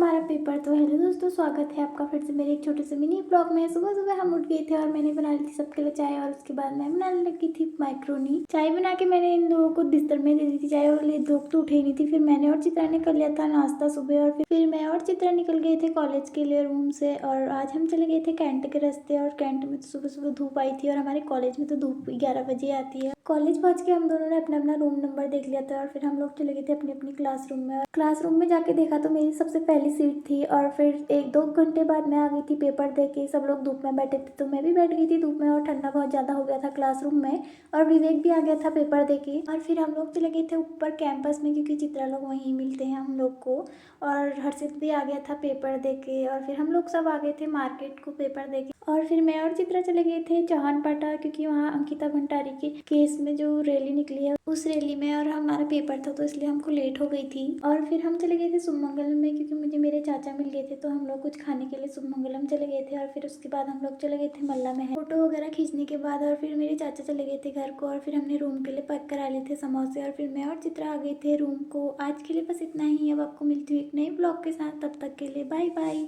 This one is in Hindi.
हमारा पेपर। तो हेलो दोस्तों, स्वागत है आपका फिर से मेरे एक छोटे से मिनी ब्लॉग में। सुबह सुबह हम उठ गए थे और मैंने बना ली थी सबके लिए चाय, और उसके बाद मैं बनाने लगी थी मैक्रोनी। चाय बना के मैंने इन लोगों को बिस्तर में दे दी थी चाय, और ये लोग तो उठे ही नहीं थी। फिर मैंने और चित्रा ने कर लिया था नाश्ता सुबह, और फिर मैं और चित्रा निकल गए थे कॉलेज के लिए रूम से। और आज हम चले गए थे कैंट के रास्ते, और कैंट में तो सुबह सुबह धूप आई थी, और हमारे कॉलेज में तो धूप 11 बजे आती है। कॉलेज पहुंच के हम दोनों ने अपना अपना रूम नंबर देख लिया था, और फिर हम लोग चले गए थे अपनी अपनी क्लासरूम में। और क्लासरूम में जाके देखा तो मेरी सबसे पहली सीट थी, और फिर एक दो घंटे बाद मैं आ गई थी पेपर दे के। सब लोग धूप में बैठे थे तो मैं भी बैठ गई थी धूप में, और ठंडा बहुत ज़्यादा हो गया था क्लासरूम में। और विवेक भी आ गया था पेपर दे के। और फिर हम लोग चले गए थे ऊपर कैंपस में, क्योंकि चित्रा लोग वहीं मिलते हैं हम लोग को। और हर्षित भी आ गया था पेपर दे के, और फिर हम लोग सब आ गए थे मार्केट को पेपर दे के। और फिर मैं और चित्रा चले गए थे चौहान पाटा, क्योंकि वहाँ अंकिता भंडारी के केस में जो रैली निकली है उस रैली में, और हमारा पेपर था तो इसलिए हमको लेट हो गई थी। और फिर हम चले गए थे शुभमंगलम में, क्योंकि मुझे मेरे चाचा मिल गए थे तो हम लोग कुछ खाने के लिए शुभमंगलम चले गए थे। और फिर उसके बाद हम लोग चले गए थे मल्ला में फोटो वगैरह खींचने के बाद। और फिर मेरे चाचा चले गए थे घर को, और फिर हमने रूम के लिए पैक करा लिए थे समोसे। और फिर मैं और चित्रा आ गए थे रूम को। आज के लिए बस इतना ही। अब आपको मिलती हूँ एक नई ब्लॉग के साथ, तब तक के लिए बाय बाय।